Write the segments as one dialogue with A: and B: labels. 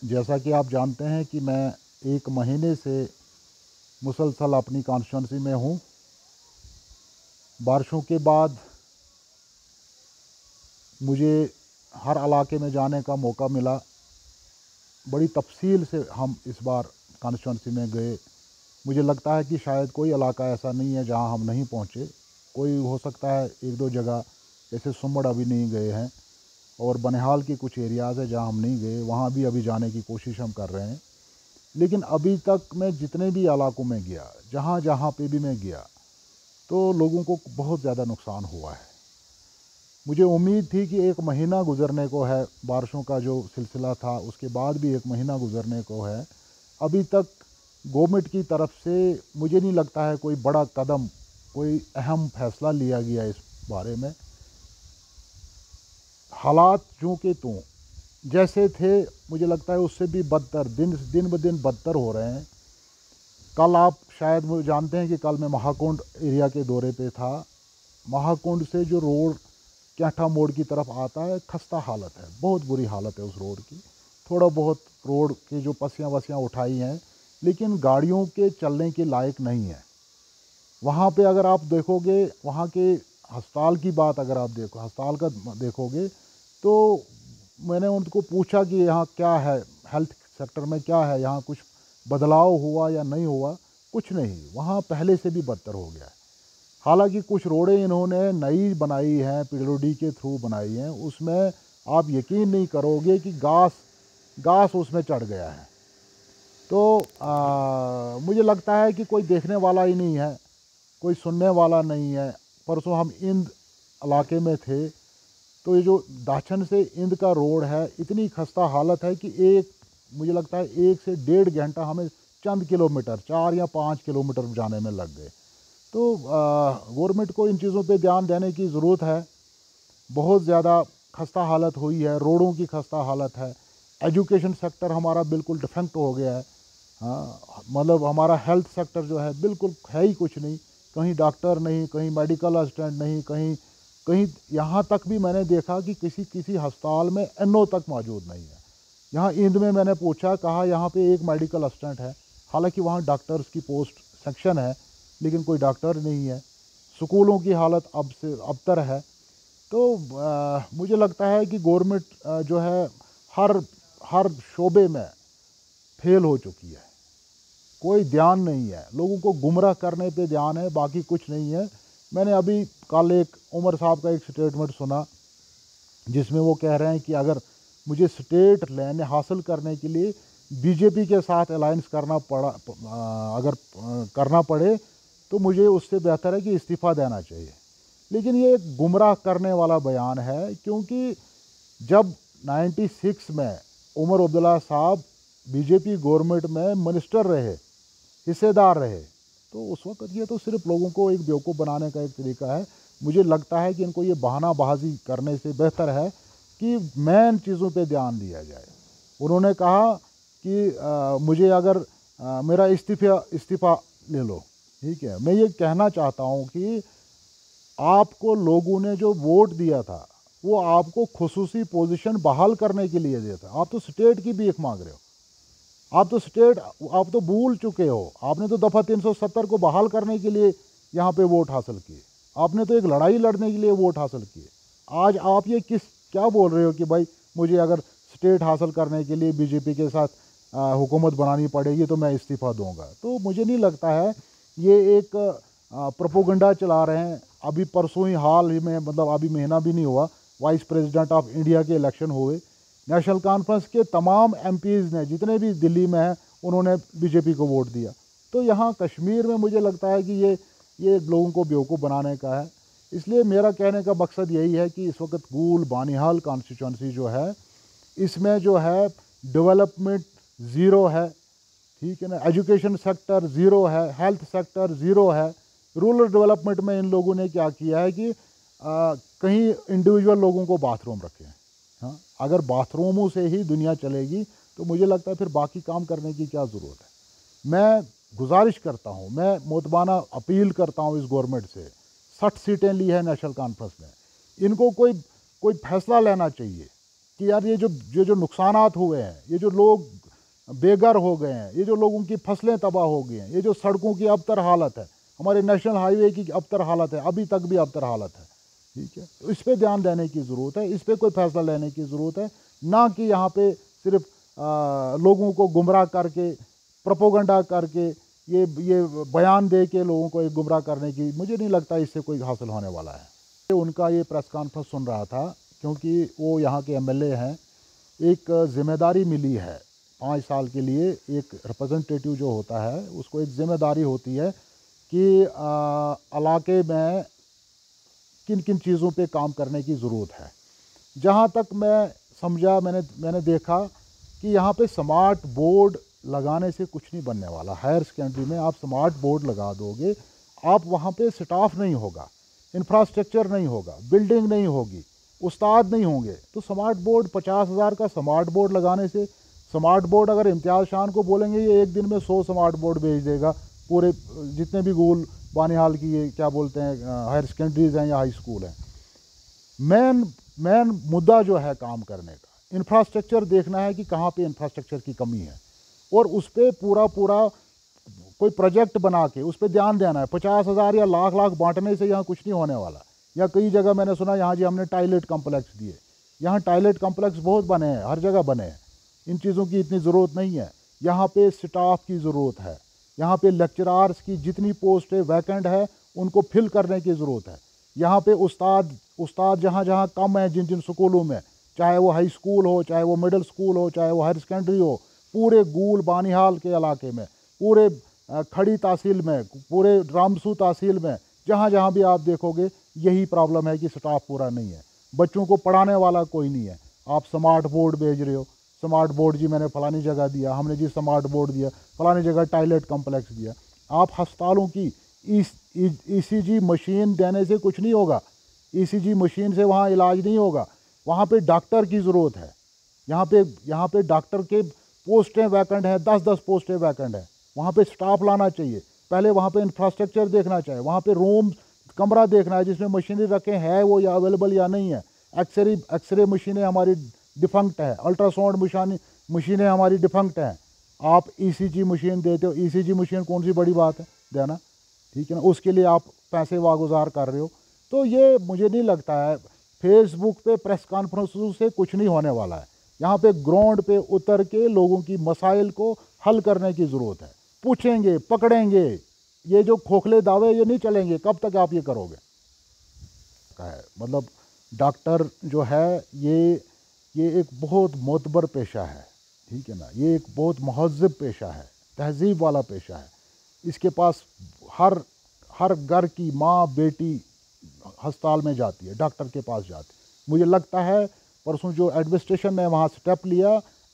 A: जैसा कि आप जानते हैं कि मैं 1 महीने से मुसलसल अपनी कॉन्स्टिट्यूंसी में हूँ। बारिशों के बाद मुझे हर इलाके में जाने का मौका मिला। बड़ी तफसील से हम इस बार कॉन्स्टिट्यूंसी में गए। मुझे लगता है कि शायद कोई इलाका ऐसा नहीं है जहाँ हम नहीं पहुँचे। कोई हो सकता है 1-2 जगह जैसे सुमड़ अभी नहीं गए हैं, और बनिहाल के कुछ एरियाज़ है जहाँ हम नहीं गए, वहाँ भी अभी जाने की कोशिश हम कर रहे हैं। लेकिन अभी तक मैं जितने भी इलाकों में गया, जहाँ जहाँ पे भी मैं गया, तो लोगों को बहुत ज़्यादा नुकसान हुआ है। मुझे उम्मीद थी कि 1 महीना गुज़रने को है, बारिशों का जो सिलसिला था उसके बाद भी 1 महीना गुज़रने को है। अभी तक गवर्नमेंट की तरफ से मुझे नहीं लगता है कोई बड़ा कदम, कोई अहम फैसला लिया गया इस बारे में। हालात जो के त्यों जैसे थे, मुझे लगता है उससे भी बदतर, दिन ब दिन बदतर हो रहे हैं। कल आप शायद वो जानते हैं कि कल मैं महाकुंड एरिया के दौरे पे था। महाकुंड से जो रोड कैंठा मोड़ की तरफ आता है, खस्ता हालत है, बहुत बुरी हालत है उस रोड की। थोड़ा बहुत रोड की जो पसियाँ वसियाँ उठाई हैं, लेकिन गाड़ियों के चलने के लायक नहीं है। वहाँ पे अगर आप देखोगे, वहाँ के अस्पताल की बात अगर आप अस्पताल का देखोगे, तो मैंने उनको पूछा कि यहाँ क्या है, हेल्थ सेक्टर में क्या है, यहाँ कुछ बदलाव हुआ या नहीं हुआ? कुछ नहीं, वहाँ पहले से भी बदतर हो गया है। हालांकि कुछ रोडें इन्होंने नई बनाई हैं, पीडब्ल्यूडी के थ्रू बनाई हैं, उसमें आप यकीन नहीं करोगे कि घास उसमें चढ़ गया है। तो मुझे लगता है कि कोई देखने वाला ही नहीं है, कोई सुनने वाला नहीं है। परसों हम इंद इलाके में थे, तो ये जो दाछन से इंद का रोड है, इतनी खस्ता हालत है कि मुझे लगता है 1 से 1.5 घंटा हमें चंद किलोमीटर, 4 या 5 किलोमीटर जाने में लग गए। तो गवर्नमेंट को इन चीज़ों पे ध्यान देने की ज़रूरत है। बहुत ज़्यादा खस्ता हालत हुई है, रोडों की खस्ता हालत है। एजुकेशन सेक्टर हमारा बिल्कुल डिफेक्ट हो गया है। हाँ, मतलब हमारा हेल्थ सेक्टर जो है बिल्कुल है ही कुछ नहीं। कहीं डॉक्टर नहीं, कहीं मेडिकल असिस्टेंट नहीं, कहीं कहीं यहाँ तक भी मैंने देखा कि किसी किसी अस्पताल में एनओ तक मौजूद नहीं है। यहाँ इंद में मैंने पूछा, कहा यहाँ पे एक मेडिकल असिस्टेंट है, हालांकि वहाँ डॉक्टर्स की पोस्ट सेक्शन है, लेकिन कोई डॉक्टर नहीं है। स्कूलों की हालत अब से अबतर है। तो मुझे लगता है कि गवर्नमेंट जो है हर हर शोबे में फेल हो चुकी है। कोई ध्यान नहीं है, लोगों को गुमराह करने पे ध्यान है, बाकी कुछ नहीं है। मैंने अभी कल एक उमर साहब का एक स्टेटमेंट सुना, जिसमें वो कह रहे हैं कि अगर मुझे स्टेट लेने हासिल करने के लिए बीजेपी के साथ अलायंस करना पड़ा, अगर करना पड़े, तो मुझे उससे बेहतर है कि इस्तीफ़ा देना चाहिए। लेकिन ये एक गुमराह करने वाला बयान है, क्योंकि जब 96 में उमर अब्दुल्ला साहब बीजेपी गवर्नमेंट में मिनिस्टर रहे, हिस्सेदार रहे, तो उस वक्त ये तो सिर्फ लोगों को एक बेवकूफ़ बनाने का एक तरीका है। मुझे लगता है कि इनको ये बहानाबाजी करने से बेहतर है कि मेन चीज़ों पे ध्यान दिया जाए। उन्होंने कहा कि मुझे अगर मेरा इस्तीफ़ा ले लो, ठीक है। मैं ये कहना चाहता हूँ कि आपको लोगों ने जो वोट दिया था, वो आपको खुसूसी पोजीशन बहाल करने के लिए दिया था। आप तो स्टेट की भीख मांग रहे हो। आप तो भूल चुके हो। आपने तो दफ़ा 370 को बहाल करने के लिए यहाँ पे वोट हासिल किए। आपने तो एक लड़ाई लड़ने के लिए वोट हासिल किए। आज आप ये क्या बोल रहे हो कि भाई मुझे अगर स्टेट हासिल करने के लिए बीजेपी के साथ हुकूमत बनानी पड़ेगी तो मैं इस्तीफ़ा दूंगा। तो मुझे नहीं लगता है, ये एक प्रोपोगंडा चला रहे हैं। अभी परसों ही हाल ही में, मतलब अभी महीना भी नहीं हुआ, वाइस प्रेसिडेंट ऑफ इंडिया के इलेक्शन हुए। नेशनल कॉन्फ्रेंस के तमाम एमपीज़ ने, जितने भी दिल्ली में हैं, उन्होंने बीजेपी को वोट दिया। तो यहाँ कश्मीर में मुझे लगता है कि ये लोगों को बेवकूफ़ बनाने का है। इसलिए मेरा कहने का मकसद यही है कि इस वक्त गूल बानिहाल कॉन्स्टिट्यूंसी जो है, इसमें जो है डेवलपमेंट ज़ीरो है, ठीक है ना। एजुकेशन सेक्टर ज़ीरो है, हेल्थ सेक्टर ज़ीरो है। रूरल डेवलपमेंट में इन लोगों ने क्या किया है कि कहीं इंडिविजुअल लोगों को बाथरूम रखे हैं। हाँ, अगर बाथरूमों से ही दुनिया चलेगी तो मुझे लगता है फिर बाकी काम करने की क्या ज़रूरत है। मैं गुजारिश करता हूँ, मैं मोतबाना अपील करता हूँ इस गवर्नमेंट से। 60 सीटें ली है नेशनल कॉन्फ्रेंस ने, इनको कोई फैसला लेना चाहिए। कि यार ये जो नुकसानात हुए हैं, ये जो लोग बेघर हो गए हैं, ये जो लोगों की फसलें तबाह हो गई हैं, ये जो सड़कों की अबतर हालत है, हमारे नेशनल हाईवे की अबतर हालत है, अभी तक भी अबतर हालत है, ठीक है। तो इस पर ध्यान देने की ज़रूरत है, इस पर कोई फैसला लेने की ज़रूरत है, ना कि यहाँ पे सिर्फ लोगों को गुमराह करके, प्रोपोगंडा करके, ये बयान दे के लोगों को एक गुमराह करने की, मुझे नहीं लगता इससे कोई हासिल होने वाला है। उनका ये प्रेस कॉन्फ्रेंस सुन रहा था, क्योंकि वो यहाँ के एमएलए हैं। एक जिम्मेदारी मिली है 5 साल के लिए, एक रिप्रेजेंटेटिव जो होता है उसको एक जिम्मेदारी होती है कि इलाके में किन किन चीज़ों पे काम करने की ज़रूरत है। जहाँ तक मैं समझा, मैंने देखा कि यहाँ पे स्मार्ट बोर्ड लगाने से कुछ नहीं बनने वाला। हायर सेकेंडरी में आप स्मार्ट बोर्ड लगा दोगे, आप वहाँ पे स्टाफ नहीं होगा, इंफ्रास्ट्रक्चर नहीं होगा, बिल्डिंग नहीं होगी, उस्ताद नहीं होंगे, तो स्मार्ट बोर्ड 50,000 का स्मार्ट बोर्ड लगाने से, स्मार्ट बोर्ड अगर इम्तियाज़ शान को बोलेंगे ये एक दिन में 100 स्मार्ट बोर्ड भेज देगा पूरे जितने भी गोल बानिहाल की, ये क्या बोलते हैं, हायर सेकेंडरीज हैं या हाई स्कूल हैं। मेन मुद्दा जो है काम करने का, इंफ्रास्ट्रक्चर देखना है कि कहाँ पे इंफ्रास्ट्रक्चर की कमी है, और उस पर पूरा कोई प्रोजेक्ट बना के उस पर ध्यान देना है। 50,000 या लाख बांटने से यहाँ कुछ नहीं होने वाला। या कई जगह मैंने सुना यहाँ जी हमने टॉयलेट कम्प्लेक्स दिए, यहाँ टॉयलेट कम्प्लेक्स बहुत बने हैं, हर जगह बने हैं, इन चीज़ों की इतनी ज़रूरत नहीं है। यहाँ पे स्टाफ की ज़रूरत है, यहाँ पे लेक्चरार्स की जितनी पोस्ट वैकेंट है उनको फिल करने की ज़रूरत है। यहाँ पे उस्ताद जहाँ जहाँ कम है, जिन जिन स्कूलों में, चाहे वो हाई स्कूल हो, चाहे वो मिडिल स्कूल हो, चाहे वो हायर सेकेंडरी हो, पूरे गूल बानिहाल के इलाके में, पूरे खड़ी तहसील में, पूरे रामसू तहसील में, जहाँ जहाँ भी आप देखोगे यही प्रॉब्लम है कि स्टाफ पूरा नहीं है, बच्चों को पढ़ाने वाला कोई नहीं है। आप स्मार्ट बोर्ड भेज रहे हो, स्मार्ट बोर्ड जी मैंने फलानी जगह दिया, हमने जी स्मार्ट बोर्ड दिया, फलानी जगह टॉयलेट कम्प्लेक्स दिया। आप अस्पतालों की ईसीजी मशीन देने से कुछ नहीं होगा, ईसीजी मशीन से वहाँ इलाज नहीं होगा, वहाँ पे डॉक्टर की ज़रूरत है। यहाँ पे डॉक्टर के पोस्टें वैकेंट हैं, 10-10 पोस्टें वैकेंट हैं, वहाँ पे स्टाफ लाना चाहिए। पहले वहाँ पे इंफ्रास्ट्रक्चर देखना चाहिए, वहाँ पे रूम कमरा देखना है जिसमें मशीनरी रखे हैं वो या अवेलेबल या नहीं है। एक्सरे मशीनें हमारी डिफंक्ट है, अल्ट्रासाउंड मशीनें हमारी डिफंक्ट हैं। आप ईसीजी मशीन देते हो, ईसीजी मशीन कौन सी बड़ी बात है देना, ठीक है ना, उसके लिए आप पैसे वागुजार कर रहे हो। तो ये मुझे नहीं लगता है, फेसबुक पे प्रेस कॉन्फ्रेंसों से कुछ नहीं होने वाला है। यहाँ पे ग्राउंड पे उतर के लोगों की मसाइल को हल करने की ज़रूरत है। पूछेंगे, पकड़ेंगे, ये जो खोखले दावे ये नहीं चलेंगे। कब तक आप ये करोगे? मतलब डॉक्टर जो है ये एक बहुत मोतबर पेशा है, ठीक है ना, ये एक बहुत महज़ब पेशा है, तहज़ीब वाला पेशा है। इसके पास हर घर की माँ बेटी अस्पताल में जाती है, डॉक्टर के पास जाती है। मुझे लगता है परसों जो एडमिनिस्ट्रेशन ने वहाँ स्टेप लिया,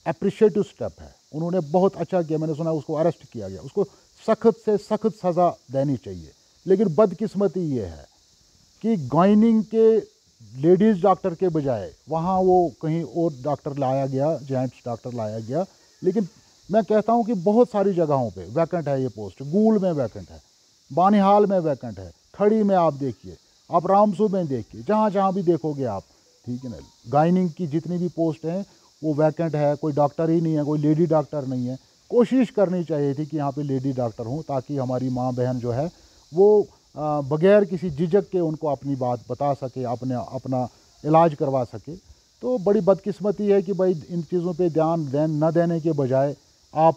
A: अप्रिशिएटिव स्टेप है, उन्होंने बहुत अच्छा किया। मैंने सुना उसको अरेस्ट किया गया, उसको सख्त से सख्त सज़ा देनी चाहिए। लेकिन बदकिस्मती ये है कि गाइनिंग के लेडीज़ डॉक्टर के बजाय वहाँ वो कहीं और डॉक्टर लाया गया, जेंट्स डॉक्टर लाया गया। लेकिन मैं कहता हूँ कि बहुत सारी जगहों पे वैकेंट है ये पोस्ट। गूल में वैकेंट है, बानिहाल में वैकेंट है, खड़ी में आप देखिए, आप रामसू में देखिए, जहाँ जहाँ भी देखोगे आप, ठीक है ना, गाइनिंग की जितनी भी पोस्ट हैं वो वैकेंट है। कोई डॉक्टर ही नहीं है, कोई लेडी डॉक्टर नहीं है। कोशिश करनी चाहिए थी कि यहाँ पे लेडी डॉक्टर हों, ताकि हमारी माँ बहन जो है वो बग़ैर किसी झिझक के उनको अपनी बात बता सके, अपना इलाज करवा सके। तो बड़ी बदकिस्मती है कि भाई इन चीज़ों पे ध्यान न देने के बजाय आप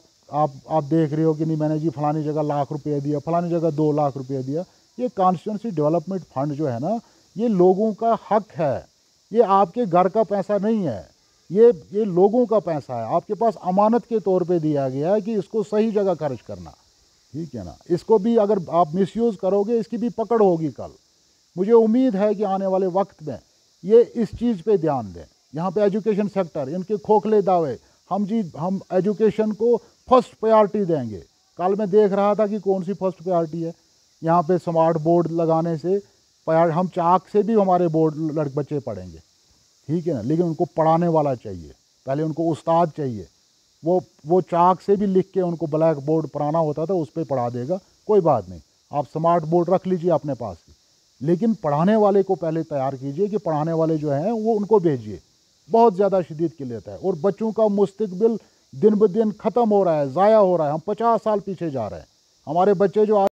A: देख रहे हो कि नहीं, मैंने जी फलानी जगह लाख रुपये दिया, फलानी जगह 2 लाख रुपये दिया। ये कॉन्स्टिट्यूंसी डेवलपमेंट फंड जो है ना, ये लोगों का हक है, ये आपके घर का पैसा नहीं है, ये लोगों का पैसा है। आपके पास अमानत के तौर पे दिया गया है कि इसको सही जगह खर्च करना, ठीक है ना। इसको भी अगर आप मिसयूज़ करोगे, इसकी भी पकड़ होगी कल। मुझे उम्मीद है कि आने वाले वक्त में ये इस चीज़ पे ध्यान दें। यहाँ पे एजुकेशन सेक्टर, इनके खोखले दावे, हम एजुकेशन को फर्स्ट प्रायोरिटी देंगे। कल मैं देख रहा था कि कौन सी फर्स्ट प्रायोरिटी है। यहाँ पे स्मार्ट बोर्ड लगाने से हम चाक से भी हमारे बच्चे पढ़ेंगे, ठीक है ना, लेकिन उनको पढ़ाने वाला चाहिए। पहले उनको उस्ताद चाहिए, वो चाक से भी लिख के उनको ब्लैक बोर्ड पढ़ाना होता था, उस पर पढ़ा देगा, कोई बात नहीं। आप स्मार्ट बोर्ड रख लीजिए अपने पास ही, लेकिन पढ़ाने वाले को पहले तैयार कीजिए कि पढ़ाने वाले जो हैं वो उनको भेजिए। बहुत ज़्यादा शदीद किल्लत है, और बच्चों का मुस्तकबिल दिन ब दिन ख़त्म हो रहा है, ज़ाया हो रहा है। हम 50 साल पीछे जा रहे हैं। हमारे बच्चे जो